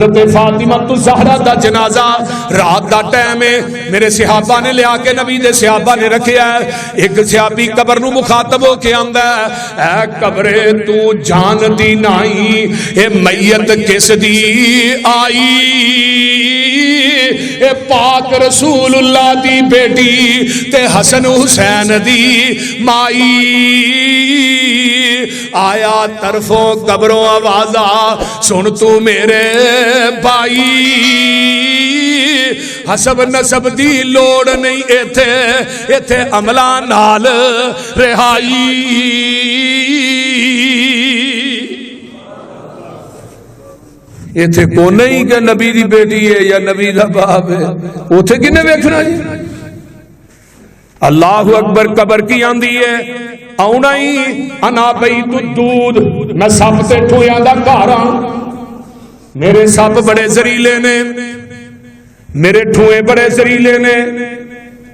فاطمہ الزہرا دا جنازہ رات the time ہے، میرے صحابہ نے لیا کے نبی دے صحابہ نے رکھیا ہے۔ ایک صحابی قبر نو مخاطب ہو کے آندا ہے، اے قبرے تو جان دی نائی، اے میت کس دی آئی، اے پاک رسول اللہ دی بیٹی تے حسن حسین دی مائی، آیا طرفوں قبروں آوازا سن تو میرے بھائی، حسب نسب دی لوڑ نہیں ایتھے، ایتھے عملہ نال رہائی۔ ایتھے کو نہیں کہ نبی دی بیٹی ہے یا نبی دا باپ ہے، اوتھے کنے ویکھنا جی؟ اللہ اکبر قبر کی آندی ہے، آؤنا ہی انا بیت الدود، میں سب تے ٹھویاں دا گھاراں، میرے سپ بڑے زریلے نے، میرے ٹھوئے بڑے زریلے نے،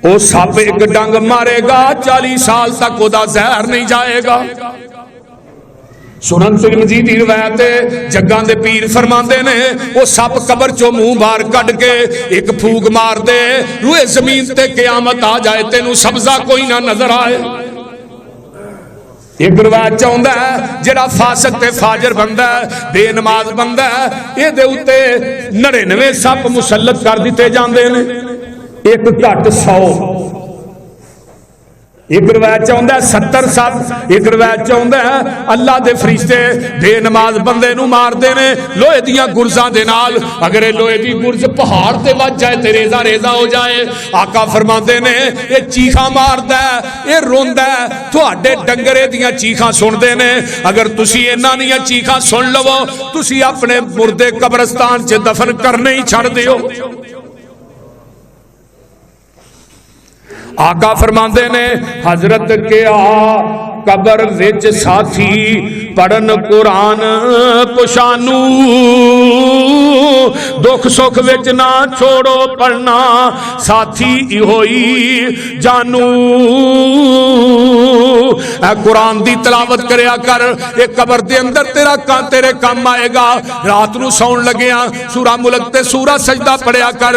او سپ ایک ڈنگ مارے گا 40 سال تک او دا زہر نہیں جائے گا۔ سنن ترمذی دی روایت ہے، جگاں دے پیر فرماندے نے او سپ قبر چوں منہ باہر کڈ کے ایک پھوک مار دے، روئے زمین تے قیامت آ جائے تینوں سبزہ کوئی نہ نظر آئے۔ ایک روایت چاہتا ہے جڑا فاسق تے فاجر بندہ ہے، بے نماز بندہ ہے، یہ دے اتے 99 سپ مسلط کر دیتے جاندے نے، ایک گھٹ 100۔ ایک روایت چاہتا ہے 70 سپ، ایک روایت چاہتا ہے اللہ دے فرشتے بے نماز بندے نو مار دے نے لوہے دیاں گرزاں دے نال، اگر یہ لوہے دی گرز پہاڑ تے وج جائے تے ریزہ ریزہ ہو جائے۔ آقا فرماندے نے یہ چیخاں ماردا ہے، یہ روندا ہے، تہاڈے ڈنگرے دیاں چیخاں سندے نے، اگر تسی انہاں دیاں چیخاں سن لو تسی اپنے مردے قبرستان چ دفن کرنے ہی چھڑ دیو۔ آقا فرماندے نے حضرت کیا قبر وچ ساتھی پڑھن قرآن پشانو، دکھ سکھ وچ نہ چھوڑو پڑھنا ساتھی ہوئی جانو۔ اے قرآن دی تلاوت کریا کر، اے قبر دے اندر تیرے کام آئے گا۔ رات نو سون لگیا سورہ ملک تے سورہ سجدہ پڑھیا کر۔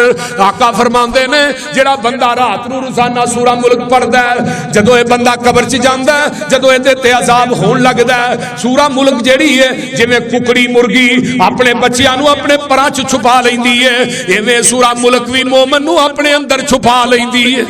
آقا فرماندے نے جڑا بندہ رات نو روزانہ سورہ ملک پڑھدا ہے، جدوں اے بندہ قبر چ جاندا ہے، جدوں اے تے عذاب ہون لگدا ہے، سورہ ملک جیڑی ہے جویں ککڑی مرغی اپنے بچیاں نو اپنے پراں چ چھپا لیندی ہے، ایویں سورہ ملک وی مومن نو اپنے اندر چھپا لیندی ہے۔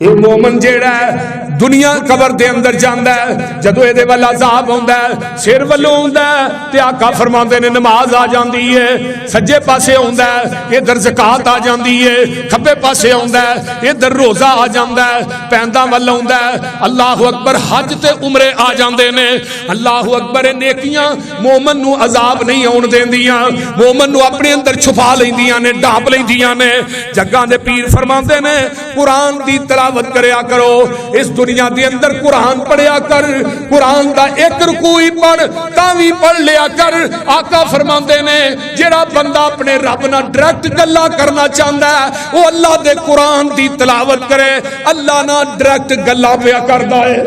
یہ مومن جیڑا ہے دنیا قبر دے اندر جاندا ہے، جدوں اے دے ول عذاب ہوندا ہے سر ولوں ہوندا ہے تے آقا فرماندے نے نماز آ جاندی ہے، سجے پاسے ہوندا ہے ادھر زکات آ جاندی ہے، کھبے پاسے ہوندا ہے ادھر روزہ آ جاندا ہے، پیندا ول ہوندا ہے اللہ اکبر حج تے عمرے آ جاندے نے۔ اللہ اکبر نیکیاں مومن نو عذاب نہیں آون دیندیاں، مومن نو اپنے اندر چھپا لیندیاں نے، ڈھانپ لیندیاں نے۔ جگاں دے پیر فرماندے نے قرآن دی تلاوت کریا کرو، اس دنیا دے اندر قرآن پڑھیا کر، قرآن دا ایک رکوع ہی پڑھ تاوی پڑھ لیا کر۔ آقا فرماندے نے جڑا بندہ اپنے رب نال ڈائریکٹ گلاں کرنا چاہندا ہے وہ اللہ دے قرآن دی تلاوت کرے، اللہ نال ڈائریکٹ گلاں پیا کردا ہے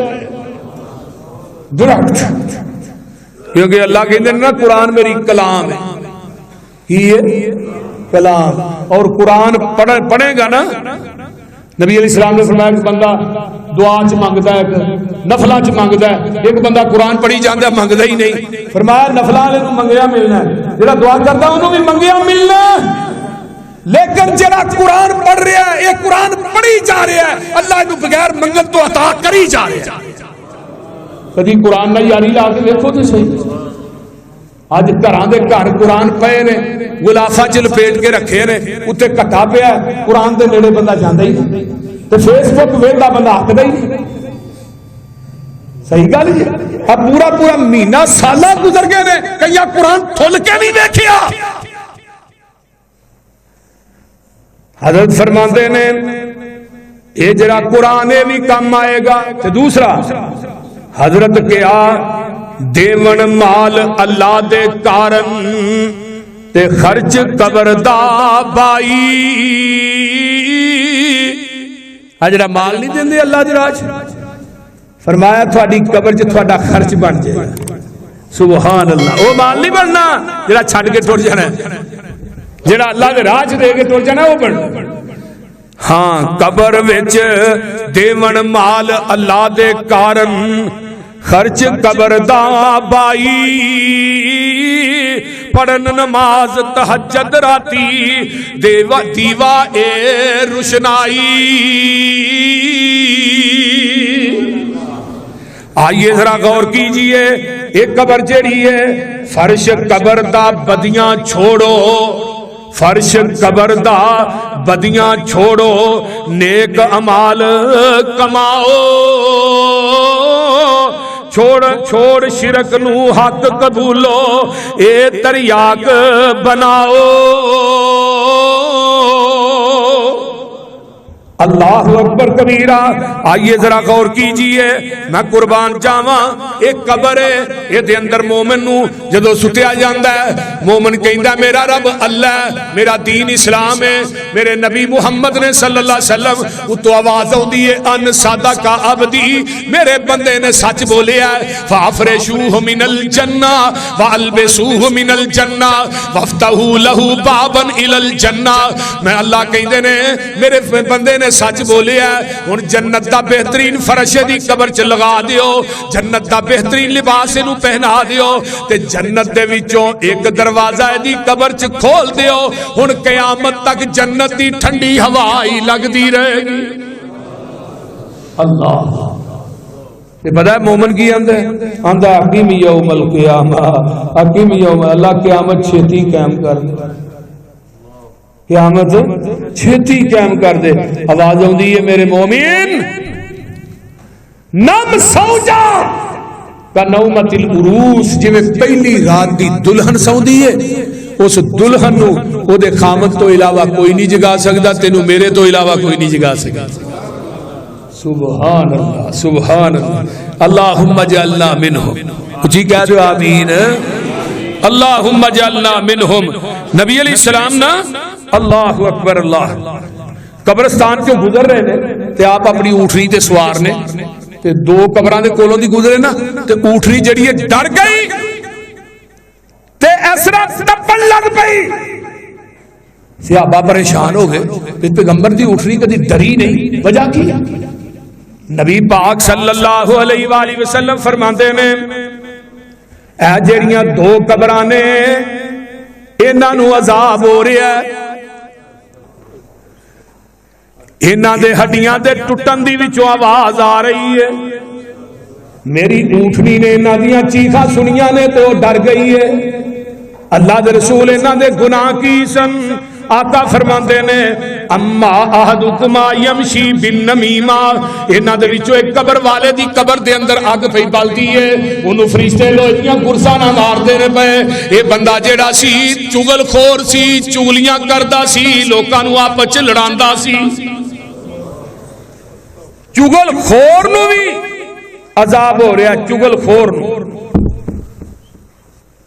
ڈائریکٹ، کیونکہ اللہ کہندے نا قرآن میری کلام ہے، یہ کلام، اور قرآن پڑھے گا نا۔ نبی علیہ السلام نے فرمایا کہ بندہ دعا چ منگدا ہے، نفلاں چ منگدا ہے، ایک بندہ قرآن پڑھی جاندا منگدا ہی نہیں۔ فرمایا نفلاں والے نوں منگیا ملنا ہے، جڑا دعا کردا انہوں بھی منگیا ملنا ہے، لیکن جڑا قرآن پڑھ رہا ہے، یہ قرآن پڑھی جا رہا ہے، اللہ نوں بغیر منگن تو عطا کری جا رہا ہے۔ کدی قرآن نہ یاری لا کے دیکھو تے صحیح، اج گھراں دے گھر قرآن پئے نے، غلافہ چ لپیٹ کے رکھے نے، اتنے کٹا پیا قرآن دے نیڑے بندہ جاندا ہی نہیں، تے فیس بک ویکھدا بندہ ہکدا ہی نہیں۔ صحیح گل جی، اب پورا پورا مہینہ سالہ گزر گئے نے، کئی قرآن کھل کے نہیں دیکھیا۔ حضرت فرماندے نے یہ جڑا قرآن یہ بھی کام آئے گا، تے دوسرا حضرت کیا دیون مال اللہ دے کارن تے خرچ قبر دا بائی۔ جڑا مال نہیں دیندے اللہ دے راہ، فرمایا تھوڑی قبر چ تھوڑا خرچ بن جائے گا، سبحان اللہ. وہ مال نہیں بننا جڑا چھڈ کے ٹر جانا ہے, جڑا اللہ دے راہ دے کے ٹر جانا وہ بننا. ہاں قبر وچ دیون مال اللہ دے کارن خرچ قبر دا بائی, پڑھن نماز تہجد راتی دیوا اے روشنائی. آئیے ذرا غور کیجئے, ایک قبر جیڑی ہے فرش قبر دا بدیاں چھوڑو, فرش قبر دا بدیاں چھوڑو, نیک امال کماؤ, چھوڑ شرک نو حق قبولو, اے تریاق بناؤ. اللہ اکبر کبیرہ. آئیے ذرا غور کیجئے, میں قربان جاواں ایک قبر ہے, یہ دے اندر مومن نو جدو ستیا جاندا ہے, مومن کہندا میرا رب اللہ ہے, میرا دین اسلام ہے, میرے نبی محمد نے صلی اللہ علیہ وسلم تو آواز ہوندی ہے ان صدق عبدی, میرے بندے نے سچ بولیا ہے, فافرشوہ من الجنہ والبسوہ من الجنہ وافتحوا لہ بابا الی الجنہ. میں اللہ کہندے نے میرے بندے نے سچ بولیا ہے, ہن جنت دا بہترین فرش دی قبر چ لگا دیو, جنت دا بہترین لباس نو پہنا دیو, تے جنت دے وچوں ایک دروازہ دی قبر چ کھول دیو, ہن قیامت تک جنت دی ٹھنڈی ہوا ہی لگدی رہے گی. اللہ تے پتہ ہے مومن کی آندا ہے, آندا حکیم یوم القیامہ, حکیم یوم, اللہ قیامت چھتی قائم کر دے, قیامت چھتی قائم کر دے. آواز آندی ہے میرے مومن نم سو جا کا نومت العروس, جی میں پہلی رات دی دلہن سوندی ہے, اس دلہن نو او دے خامد تو علاوہ کوئی نہیں جگا سکتا, تینو میرے تو علاوہ کوئی نہیں جگا سکتا. سبحان اللہ سبحان اللہ. اللہم اجعلنا منہم, جی کہہ دو آمین. اللہم اجعلنا منہم. نبی علیہ السلام نا اللہ اکبر اللہ قبرستان کیوں گزر رہے نے, تے آپ اپنی اونٹنی تے سوار نے, تے دو قبراں دے کولوں دی گزرے نا, تے اونٹنی جڑی ہے ڈر گئی تے اسرا ٹپن لگ پئی. صحابہ پریشان ہو گئے, پیغمبر دی اونٹنی کدی ڈری نہیں, وجہ کی؟ نبی پاک صلی اللہ علیہ وآلہ وسلم فرماندے نے اے جڑیاں دو قبراں نے انہاں نو عذاب ہو رہا ہے, انہاں دے ہڈیاں دے ٹٹن دی وچوں آواز آ رہی ہے. میری اونٹنی نے انہاں دیاں چیخاں سنیاں نے تے وہ ڈر گئی ہے. اللہ دے رسول انہاں دے گناہ کی سن. آقا فرماندے نے اما احدکما یمشی بالنمیمہ, انہاں دے وچوں ایک قبر والے دی قبر دے اندر اگ پئی بلدی ہے, اونوں فرشتے لوہے دیاں گرساں ماردے نے پئے. اے بندہ جیڑا سی چگل خور سی, چگلیاں کردا سی, لوکاں نوں آپس وچ لڑاندا سی. چگل خور نو بھی عذاب ہو رہا, چگل خور نو.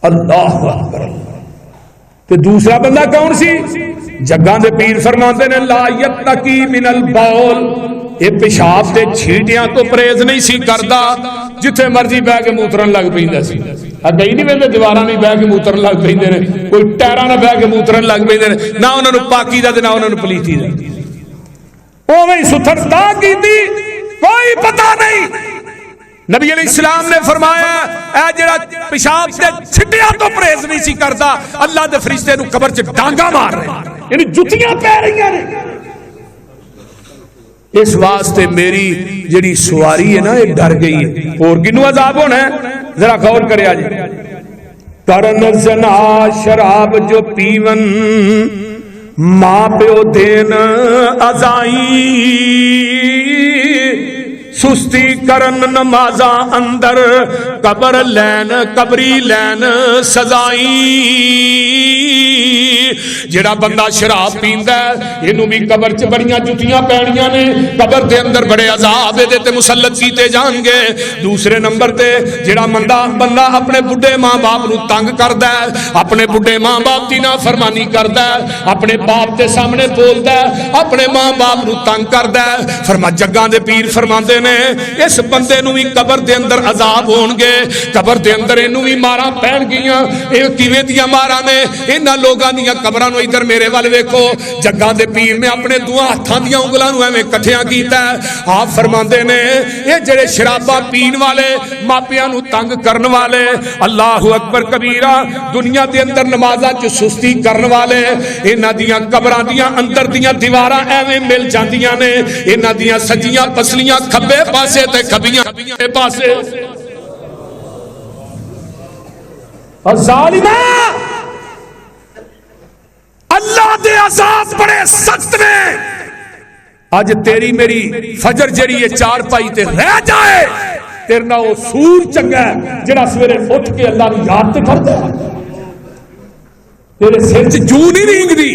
اللہ اکبر. تے دوسرا بندہ کون سی؟ جگاں دے پیر فرماندے نے لا یتقی من البول, اے پیشاب تے چھیٹیاں تو پرہیز نہیں سی کردا, جتھے مرضی بہ کے موترن لگ پیندا سی. گئی نہیں ویندے دیواراں بھی بہ کے موترن لگ پیندے نے, کوئی ٹیراں نہ بہ کے موترن لگ پیندے نے, نہ انہاں نوں پاکی دا تے نہ انہاں نوں پلیتی دا. اوویں ستھرتا کیتی کوئی پتہ نہیں. نبی علیہ السلام نے فرمایا اے جڑا پیشاب تے چھٹیاں تو پرہیز نہیں سی کردا, اللہ دے فرشتے نو قبر چ ڈانگا مار رہے, یعنی جتیاں پہ رہی ہیں. اس واسطے میری جڑی سواری ہے نا یہ ڈر گئی ہے. اور کنوں عذاب ہونا ہے ذرا غور کرے آج. کرن زنا شراب جو پیون, ماں پیو دین ازائی, سستی کرن نمازاں اندر قبر لین قبری لین سزائی. جڑا بندہ شراب پیندا ہے اینو بھی قبر چ بڑیاں جتیاں پینیاں نے، قبر دے اندر بڑے عذاب دے تے مسلط کیتے جان گے۔ دوسرے نمبر تے جڑا بندہ اپنے بڈھے ماں باپ نو تنگ کردا ہے، اپنے بڈھے ماں باپ دی نافرمانی کردا ہے، اپنے باپ دے سامنے بولدا ہے، اپنے ماں باپ نو تنگ کردا ہے، فرما جگاں دے پیر فرماندے نے اس بندے نو بھی قبر دے اندر عذاب ہون گے، قبر دے اندر اینو بھی ماراں پین گیاں۔ اے کیویں دیاں ماراں نے؟ انہاں لوگاں دیاں قبراں نو ادھر میرے ول ویکھو، جگاں دے پیر نے اپنے دوواں ہتھاں دیاں انگلاں نو ایویں کٹھیاں کیتا ہے۔ آپ فرماندے نے اے جڑے شراباں پین والے، ماپیاں نو تنگ کرن والے، اللہ اکبر کبیرہ، دنیا دے اندر نمازاں چ سستی کرن والے، انہاں دیاں قبراں دیاں اندر دیاں دیواراں ایویں مل جاندیاں نے، انہاں دیاں سجیاں پسلیاں کھبے پاسے تے کھبیاں پاسے۔ اور ظالمہ اللہ دے عذاب بڑے سخت نے۔ اج تیری میری فجر جڑی ہے چار پائی تے رہ جائے، تیرے نال او سور چنگا ہے جڑا سویرے اٹھ کے اللہ دی یاد تے کردا ہے۔ تیرے سر چ جو نہیں رینگدی،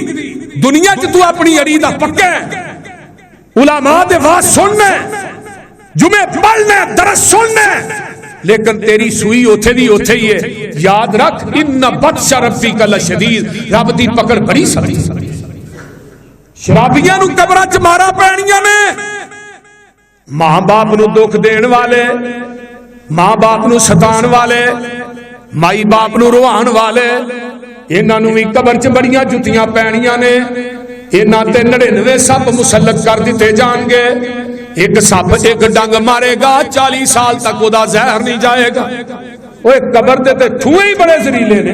دنیا چ تو اپنی اڑی دا پکا ہے، علماء دے واز سننا، جمعے پڑھنا، درس سننا، لیکن تیری سوئی اوتھے دی اوتھے ہی ہے۔ یاد رکھ ان بطش ربک لشدید، رب دی پکڑ بڑی سخت۔ شرابیاں نو قبراں چ مارا پینیاں نے، ماں باپ نو دکھ دین والے، ماں باپ نو ستان والے، مائی باپ نو روان والے، انہاں نو بھی قبر چ بڑیاں جتیاں پینیاں نے۔ انہاں تے 99 سپ مسلط کر دیتے جان گے۔ ایک سپ ایک ڈنگ مارے گا 40 سال تک وہ دا زہر نہیں جائے گا۔ وہ قبر دے تے ٹھوئے ہی بڑے زریلے نے۔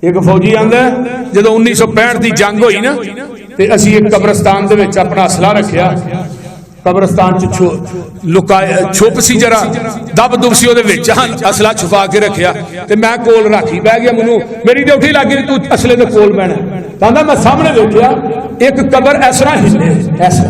ایک فوجی آندا ہے جدو 1965 دی جنگ ہوئی نا تے اسی ایک قبرستان دے وچ اپنا اسلحہ رکھیا، قبرستان چ چھپ سی جرا دب دب سی وہ اسلحہ چھپا کے رکھیا تے میں کول راکھی بہ گیا، مینوں میری ڈیوٹی لگ گئی تو اسلحے دے کول بہنا۔ کہندا میں سامنے ویکھیا ایک قبر اس طرح ہلے، ایسا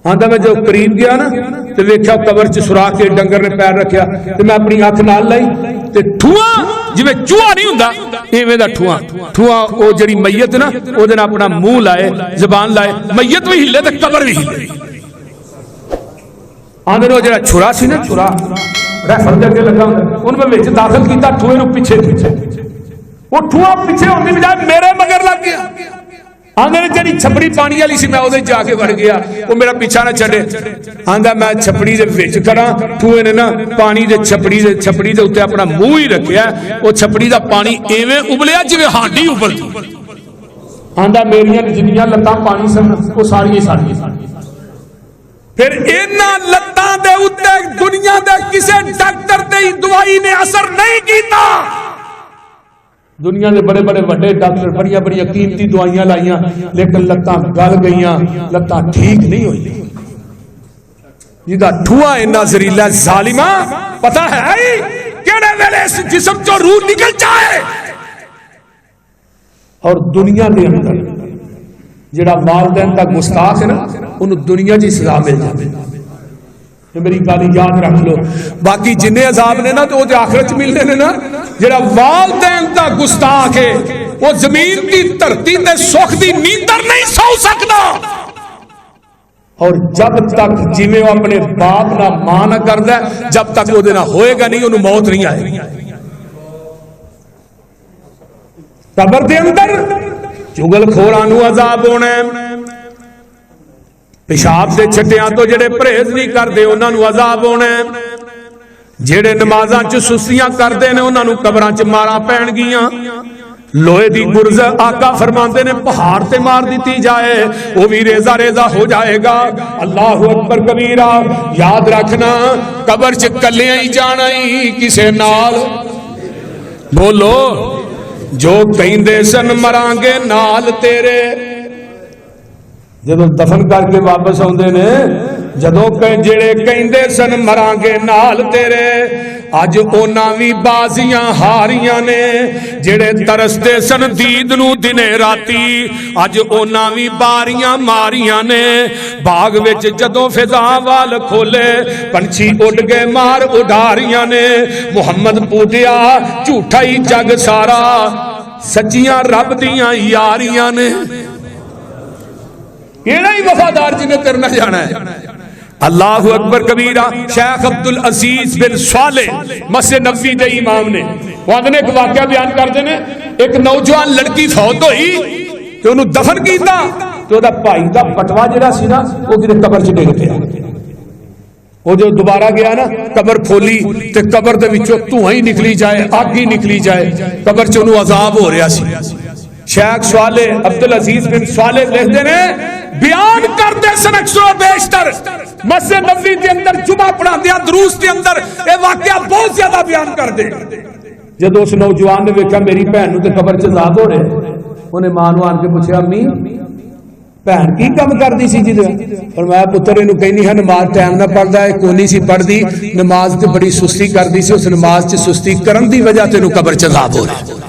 آندا میں جو قریب گیا نا تے ویکھیا قبر چ سوراخ کے ڈنگر نے پیر رکھیا تے میں اپنی اکھ نال لائی تے ٹھواں جویں چوہا نہیں ہوندا ایویں دا ٹھواں او جڑی میت نا او دے نال اپنا منہ لائے، زبان لائے، میت بھی ہلے تے قبر بھی ہلے۔ آندے نو جڑا چھرا سی نا، چھرا رائفل دے اگے لگا ہوندا، ان میں وچ داخل کیتا ٹھوئے نو پیچھے وہ ٹھواں پیچھے ہونے بجائے میرے مگر لگ گیا۔ آندے نے جڑی چھپڑی پانی والی سی میں اودے جا کے وڑ گیا، وہ میرا پیچھا نہ چھڈے۔ آندا میں چھپڑی دے وچ کھڑا، ٹھوئے نے نا پانی دے چھپڑی دے اوتے اپنا منہ ہی رکھیا، وہ چھپڑی دا پانی ایویں ابلیا جویں ہانڈی ابلدی۔ آندا میریاں جنیاں لتاں پانی سن وہ ساریاں پھر انہاں لتاں دے اوتے دنیا دے کسے ڈاکٹر دی دوائی نے اثر نہیں کیتا۔ دنیا دے بڑے بڑے وڈے ڈاکٹر بڑیاں بڑیاں قیمتی دوائیاں لائیاں لیکن لتاں گل گئیاں، لتاں ٹھیک نہیں ہوئی۔ جدا ٹھوا اتنا زہریلا ظالمہ پتہ ہے کیڑے ویلے اس جسم چوں روح نکل جائے۔ اور دنیا دے اندر جڑا والدین دا گستاخ ہے نا انہوں دنیا جی سزا مل جاتی۔ میری گل یاد رکھ لو، باقی جن عذاب نے نا تو وہ آخرت ملنے نے نا، جڑا والدین دا گستاخ ہے وہ زمین دی دھرتی تے سکھ دی نیندر نہیں سو سکتا۔ اور جب تک جویں وہ اپنے باپ نہ ماں نہ کردا ہے جب تک وہ نہ ہوئے گا نہیں انہوں موت نہیں آئے گی۔ قبر دے اندر چگل خوراں نوں عذاب ہونا ہے، پیشاب دے چھٹیاں تو جڑے پرہیز نہیں کردے انہاں نوں عذاب ہونا ہے، جڑے نمازاں چ سستیاں کردے نے انہاں نوں قبراں چ ماراں پین گیاں۔ لوہے دی گرز آقا فرماندے نے پہاڑ تے مار دیتی جائے وہ بھی ریزہ ریزہ ہو جائے گا۔ اللہ اکبر کبیرہ، یاد رکھنا قبر چ کلیاں ہی جانا ہی کسے نال، بولو جو کہندے سن مرانگے نال تیرے، جدو دفن کر کے واپس آندے نے جدو جڑے کہندے سن مرانگے نال تیرے، اج اونا بھی بازیاں ہاریاں نے، جڑے ترسدے سن دید نو دنے راتی اج اونا بھی باریاں ماریاں نے۔ باغ وچ جدو فضا وال کھولے پنچھی اڈ گئے مار اڈاریاں نے، محمد پوٹیا جھوٹا ہی جگ سارا سچیاں رب دیاں یاریاں نے کیڑا ہی وفادار جنہیں کرنا جانا ہے. اللہ اکبر کبیرہ. شیخ عبدالعزیز بن صالح مسجد نبوی دے امام نے وہ نے ایک واقعہ بیان کر دینے. ایک نوجوان لڑکی فوت ہوئی تو انہوں دفن کیتا تو دا بھائی دا پٹوا جڑا سی نا وہ کدے قبر چ ڈگ پیا. وہ جو دوبارہ گیا نا قبر کھولی تے قبر دے وچوں دھواں ہی نکلی جائے, اگ ہی نکلی جائے, قبر چ انہوں عذاب ہو رہا سی. شیخ صالح عبدالعزیز بن صالح لکھتے ہیں بیان کرتے سن اکثر و بیشتر مسجد نبوی کے اندر جمعہ پڑھا دیا دروس کے اندر یہ واقعہ بہت زیادہ بیان کر دے. جب اس نوجوان نے دیکھا میری بہن نو تے قبر چ عذاب ہو رہے انہیں ماں نو آن کے پوچھا امی بہن کی کم کرتی سی جی فرمایا پتر اینو کہنی ہے نماز ٹائم نہ پڑھدا ہے کوئی نہیں سی پڑھدی نماز تے بڑی سستی کردی سی اس نماز چ سستی کرن دی وجہ تینو قبر چ عذاب ہو رہا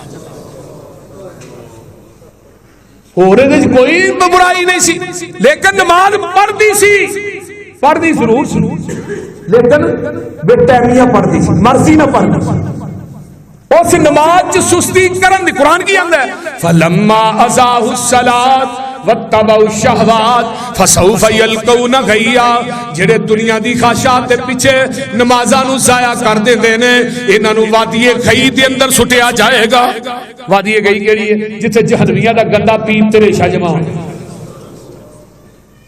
اور کوئی برائی نہیں سی لیکن نماز پڑھتی سی پڑھتی ضرور سی لیکن بے ٹائمیاں پڑھتی سی مرضی نہ پڑھتی اس نماز چ سستی کرن دی قرآن کی آندا ہے فلما ازاحوا الصلاۃ واتبعوا الشہوات فسوف یلقون غیا. جڑے دنیا دی خواہشات دے پیچھے نمازاں نو ضائع کر دیندے نے انہاں نو وادی غی دے اندر سٹیا جائے گا. وادی غی کیڑی ہے جتھے جہنمیاں دا گندا پیپ تے ریشہ جمع ہوندا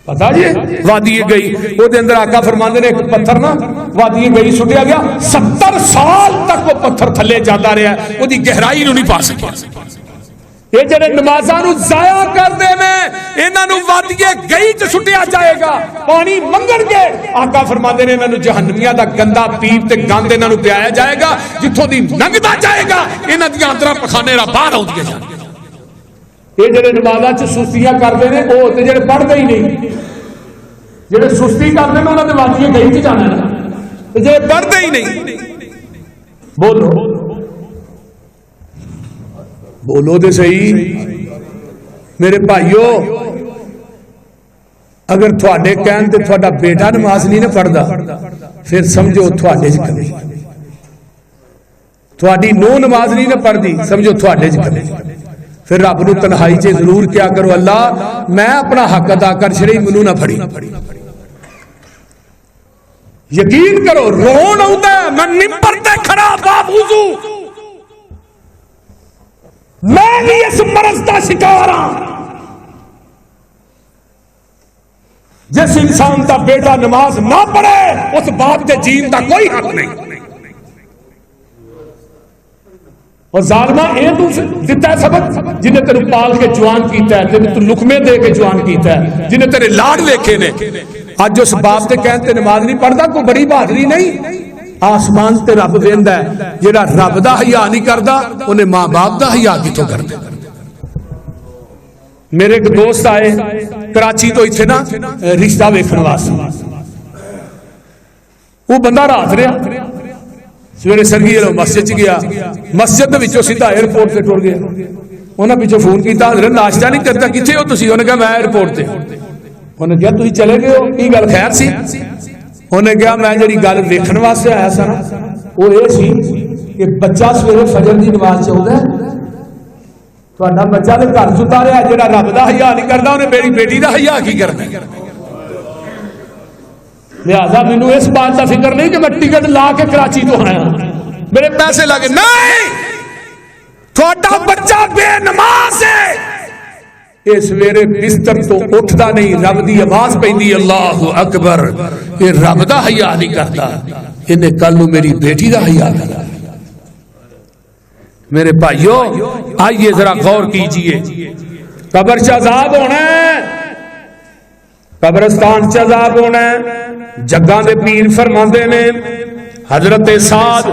پتہ جی وادی گئی وہ دے اندر آقا فرماندے نے ایک پتھر نا وادی گئی سٹیا گیا 70 سال تک وہ پتھر تھلے جاتا رہا وہ دی گہرائی نو نہیں پا سکیا. یہ جڑے نمازاں نو ضائع کر دے نے انہاں نو وادی گئی تے سٹیا جائے گا پانی منگن گے. آقا فرماندے نے انہاں نو جہنمیاں دا گندا پیپ تے گند انہاں نو پیا جائے گا جتھوں دی لنگدا جائے گا انہاں دی اندر پخانے را باہر آوندیاں جان. یہ جڑے نمازاں چ سستیاں کردے نے او تے جڑے پڑھدے ہی نہیں جڑے سستی کردے نے انہاں دے وادی گئی تے جانا ہے تے جڑے پڑھدے ہی نہیں بولو بولو دے صحیح میرے بھائیو. اگر تھوڑے کہن تے تھوڑا بیٹا نماز نہیں نہ پڑھدا پھر سمجھو تھوڑے چ کمی تھوڑی نو نماز نہیں نہ پڑھدی سمجھو تھوڑے چ کمی. پھر رب نو تنہائی چ ضرور کیا کرو اللہ میں اپنا حق ادا کر چھڑی مینوں نہ پھڑی. یقین کرو رون آوندا ہے میں ممبر تے کھڑا باوضو میں بھی اس مرض کا شکار ہوں. جس انسان کا بیٹا نماز نہ پڑھے اس باپ کے جین کا کوئی حق نہیں. اور ظالمہ اے تو دیتا ہے سبق جنہیں تیرے پال کے جوان کیتا ہے جنہیں تو لکمے دے کے جوان کیتا ہے جنہیں تیرے لاڑ لکھے نے آج اس باپ تے کہتے نماز نہیں پڑھتا کوئی بڑی بہادری نہیں. آسمان تے رب ویندا ہے جڑا رب دا حیا نہیں کردا انہیں ماں باپ دا حیا کتوں کردا. میرے ایک دوست آئے کراچی تو ایتھے نا رشتہ ویکھن واسطے وہ بندہ رات رہا سویرے سرگی مسجد چ گیا مسجد وچوں سیدھا ایئرپورٹ تے ٹر گیا. انہاں پیچھے فون کیتا حضرت ناشتہ نہیں کرتا کتھے ہو تسی انہاں کہا میں ایئرپورٹ تے. انہاں کہا تسی چلے گئے ہو کی گل خیر سی. انہیں کہا میں جڑی گل ویکھن واسطے آیا سا نا وہ یہ سی کہ بچہ سویرے فجر دی نماز چاہتا ہے تہاڈا بچہ تے گھر چ اتاریا جڑا رب دا حیا نہیں کردا انہیں میری بیٹی دا حیا کی کرنا. لہذا مینوں اس بات کا فکر نہیں کہ میں ٹکٹ لا کے کراچی تو آیا میرے پیسے لگے نہیں تہاڈا بچہ بے نماز ہے یہ سویرے بستر تو اٹھدا نہیں رب دی آواز پیندی اللہ اکبر یہ رب دا حیا نہیں کرتا انہیں کل نو میری بیٹی دا حیا کرتا. میرے بھائیو آئیے ذرا غور کیجئے قبر چ عذاب ہونا ہے قبرستان چ عذاب ہونا ہے. جگاں دے پیر فرماندے نے حضرت سعد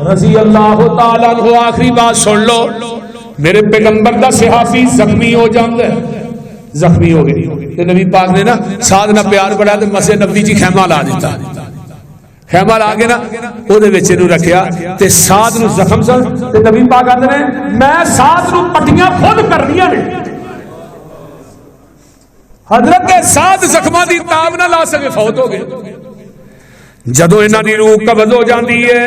رضی اللہ تعالیٰ عنہ آخری بات سن لو میرے پیغمبر دا صحابی زخمی ہو جاندے زخمی ہو گئی تے نبی پاک نے نا سعد نہ پیار بڑھا تے مسجد نبوی جی خیمہ لا دیتا خیمہ لا کے نا او دے وچ نو رکھیا تے سعد نو زخم سن تے نبی پاک آندے نے میں سعد نو پٹیاں خود کرنیاں نے. حضرت سعد زخماں دی تاب نہ لا سکے فوت ہو گئے. جدو انہاں دی روح قبض ہو جاندی ہے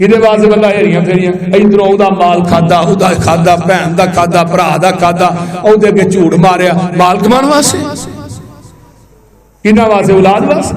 ਇਹਦੇ ਵਾਸਤੇ ਬੰਦਾ ਹੇਰੀਆਂ ਫੇਰੀਆਂ ਇਧਰੋਂ ਉਹਦਾ ਮਾਲ ਖਾਦਾ, ਉਹਦਾ ਖਾਦਾ, ਭੈਣ ਦਾ ਖਾਦਾ, ਭਰਾ ਦਾ ਖਾਦਾ, ਉਹਦੇ ਅੱਗੇ ਝੂਠ ਮਾਰਿਆ ਮਾਲ ਕਮਾਉਣ ਵਾਸਤੇ। ਕਿਹਨਾਂ ਵਾਸਤੇ? ਔਲਾਦ ਵਾਸਤੇ।